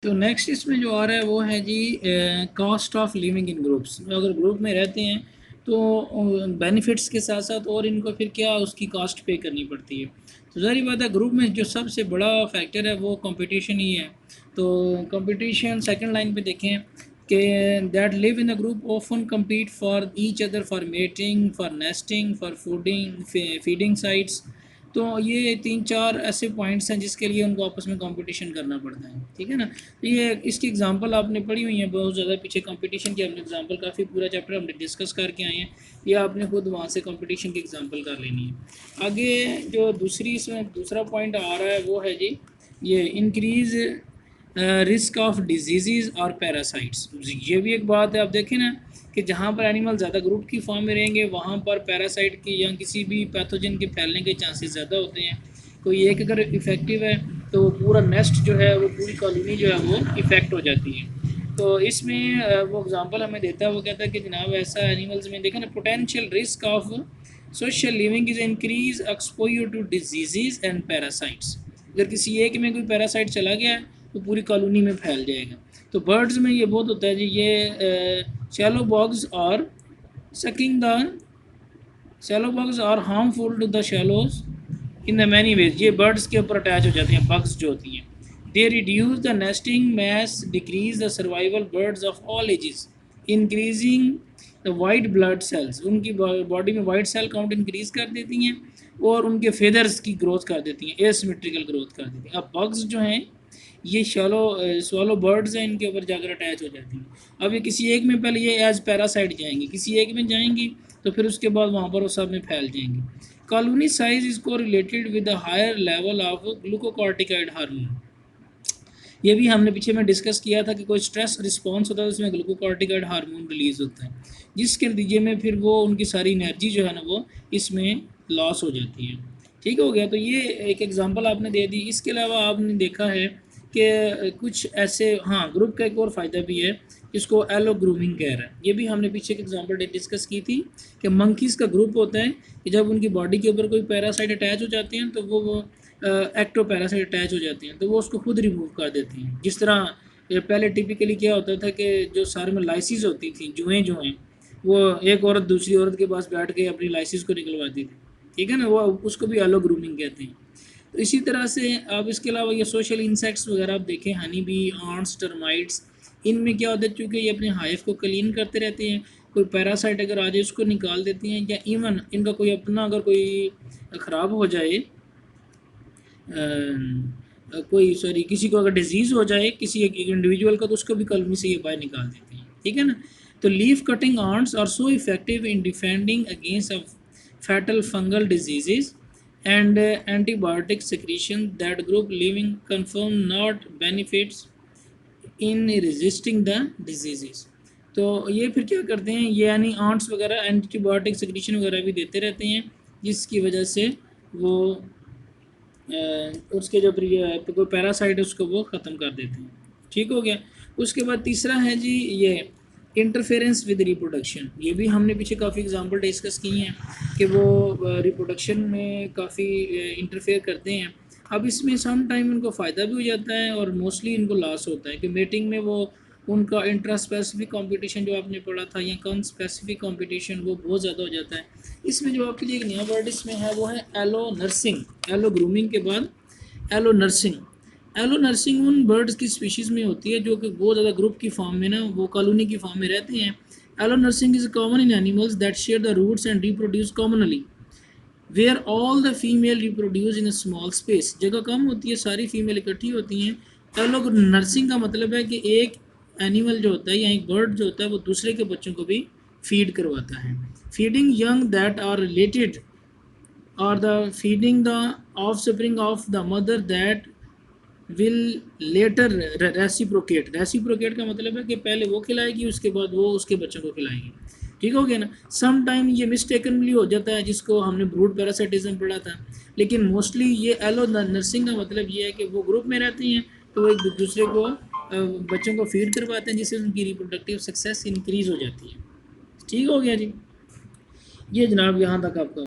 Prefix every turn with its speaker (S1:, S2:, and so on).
S1: तो नेक्स्ट इसमें जो आ रहा है वो है जी cost of living in groups. अगर ग्रुप में रहते हैं तो बेनिफिट्स के साथ साथ और इनको फिर क्या उसकी कॉस्ट पे करनी पड़ती है। तो ज़ाहिर बात है ग्रुप में जो सबसे बड़ा फैक्टर है वो कंपटीशन ही है। तो कंपटीशन सेकंड लाइन पे देखें कि that live in a group often compete for each other for mating for nesting for fooding feeding sites. तो ये 3-4 ऐसे पॉइंट्स हैं जिसके लिए उनको आपस में कंपटीशन करना पड़ता है, ठीक है ना। तो ये इसकी एग्जांपल आपने पढ़ी हुई है बहुत ज़्यादा पीछे, कंपटीशन की हमने एग्जांपल काफ़ी पूरा चैप्टर हमने डिस्कस करके आए हैं। ये आपने खुद वहाँ से कंपटीशन की एग्जांपल कर लेनी है। आगे जो दूसरी इसमें दूसरा पॉइंट आ रहा है वो है जी ये इंक्रीज़ रिस्क ऑफ डिजीज़ और पैरासाइट्स। ये भी एक बात है। आप देखें ना कि जहाँ पर एनिमल ज़्यादा ग्रुप की फॉर्म में रहेंगे वहाँ पर पैरासाइट की या किसी भी पैथोजन के फैलने के चांसेस ज़्यादा होते हैं। कोई एक अगर इफ़ेक्टिव है तो पूरा नेस्ट जो है वो पूरी कॉलोनी जो है वो इफ़ेक्ट हो जाती है। तो इसमें वो एग्जांपल हमें देता है, वो कहता है कि जनाब ऐसा एनिमल्स में देखें ना potential risk of social living is increase exposure to disease and parasites. अगर किसी एक में कोई पैरासाइट चला गया तो पूरी कॉलोनी में फैल जाएगा। तो बर्ड्स में ये बहुत होता है जी, ये शैलो बॉग्स और sucking the swallow bugs are harmful to the swallows in the many ways. ये बर्ड्स के ऊपर अटैच हो जाती हैं, बग्स जो होती हैं। They reduce the nesting mass, decrease the survival birds of all ages, increasing the white blood cells. उनकी बॉडी में वाइट सेल काउंट इंक्रीज कर देती हैं और उनके फेदर्स की ग्रोथ कर देती हैं, एसिमेट्रिकल ग्रोथ कर देती हैं। अब बग्स जो हैं ये स्वालो बर्ड्स हैं, इनके ऊपर जाकर अटैच हो जाती हैं। अब ये किसी एक में पहले ये एज पैरासाइट जाएंगी, किसी एक में जाएंगी तो फिर उसके बाद वहाँ पर वो सब में फैल जाएंगी। Colony size is correlated with the higher level of glucocorticoid hormone. ये भी हमने पीछे में डिस्कस किया था कि कोई स्ट्रेस रिस्पॉन्स होता है उसमें ग्लूकोकॉर्टिकॉइड हार्मोन रिलीज होता है, जिसके नतीजे में फिर वो उनकी सारी एनर्जी जो है ना वो इसमें लॉस हो जाती है। ठीक हो गया। तो ये एक एग्जांपल आपने दे दी। इसके अलावा आपने देखा है कि कुछ ऐसे, हाँ, ग्रुप का एक और फ़ायदा भी है, इसको एलो ग्रूमिंग कह रहा है। ये भी हमने पीछे एक एग्जांपल डिस्कस की थी कि मंकीज़ का ग्रुप होता है कि जब उनकी बॉडी के ऊपर कोई पैरासाइट अटैच हो जाते हैं तो वो एक्टो पैरासाइट अटैच हो जाती हैं तो वो उसको खुद रिमूव कर देती हैं। जिस तरह पहले टिपिकली क्या होता था कि जो सारे में लाइसिस होती थी, जुएँ जो हैं, वो एक औरत दूसरी औरत के पास बैठ के अपनी लाइसिस को निकलवाती थी, ठीक है ना, वो उसको भी एलो ग्रूमिंग कहते हैं। तो इसी तरह से अब इसके अलावा ये सोशल इंसेक्ट्स वगैरह आप देखें, हनी बी, आंट्स, टर्माइट्स, इनमें क्या होता है चूँकि ये अपने हाइव को क्लीन करते रहते हैं, कोई पैरासाइट अगर आ जाए उसको निकाल देती हैं, या इवन इनका कोई अपना अगर कोई ख़राब हो जाए, कोई सॉरी किसी को अगर डिजीज़ हो जाए किसी एक इंडिविजुअल का तो उसको भी कॉलोनी से ये बाहर निकाल देते हैं, ठीक है ना। तो leaf cutting ants are so effective in defending against a fatal fungal disease and antibiotic secretion that group living confirm not benefits in resisting the diseases। तो ये फिर क्या करते हैं ये, यानी आंट्स वगैरह एंटीबायोटिक सेक्रेशन वगैरह भी देते रहते हैं जिसकी वजह से वो उसके जो कोई पैरासाइट है उसको वो ख़त्म कर देते हैं। ठीक हो गया। उसके बाद तीसरा है जी ये इंटरफेरेंस विद रिप्रोडक्शन। ये भी हमने पीछे काफ़ी एग्जांपल डिस्कस किए हैं कि वो रिप्रोडक्शन में काफ़ी इंटरफेयर करते हैं। अब इसमें सम टाइम उनको फ़ायदा भी हो जाता है और मोस्टली इनको लॉस होता है कि मेटिंग में वो उनका इंट्रा स्पेसिफिक कॉम्पिटिशन जो आपने पढ़ा था या कॉन स्पेसिफिक कॉम्पिटिशन वो बहुत ज़्यादा हो जाता है। इसमें जो आपके लिए एक नया वर्ड इसमें है वो है एलो नर्सिंग। एलो ग्रूमिंग के बाद एलो नर्सिंग। एलो नर्सिंग उन बर्ड्स की स्पीशीज़ में होती है जो कि बहुत ज़्यादा ग्रुप की फॉर्म में ना वो कॉलोनी की फॉर्म में रहते हैं। Allonursing is common in animals that share the roosts and reproduce commonly where all the female reproduce in a small space. जगह कम होती है, सारी फीमेल इकट्ठी होती हैं। एलो नर्सिंग का मतलब है कि एक एनिमल जो होता है या एक बर्ड जो होता है वो दूसरे के बच्चों को भी फीड करवाता है। Feeding young that are related और the feeding the offspring of the mother that will later reciprocate. Reciprocate का मतलब है कि पहले वो खिलाएगी उसके बाद वो उसके बच्चों को खिलाएगी। ठीक हो गया ना। सम टाइम ये मिस्टेकनली हो जाता है जिसको हमने ब्रूड पैरासिटिज्म पढ़ा था, लेकिन मोस्टली ये एलो नर्सिंग का मतलब ये है कि वो ग्रुप में रहती हैं तो वो एक दूसरे को बच्चों को फीड करवाते हैं जिससे उनकी रिप्रोडक्टिव सक्सेस इंक्रीज़ हो जाती है। ठीक हो गया जी। ये जनाब यहाँ तक आपका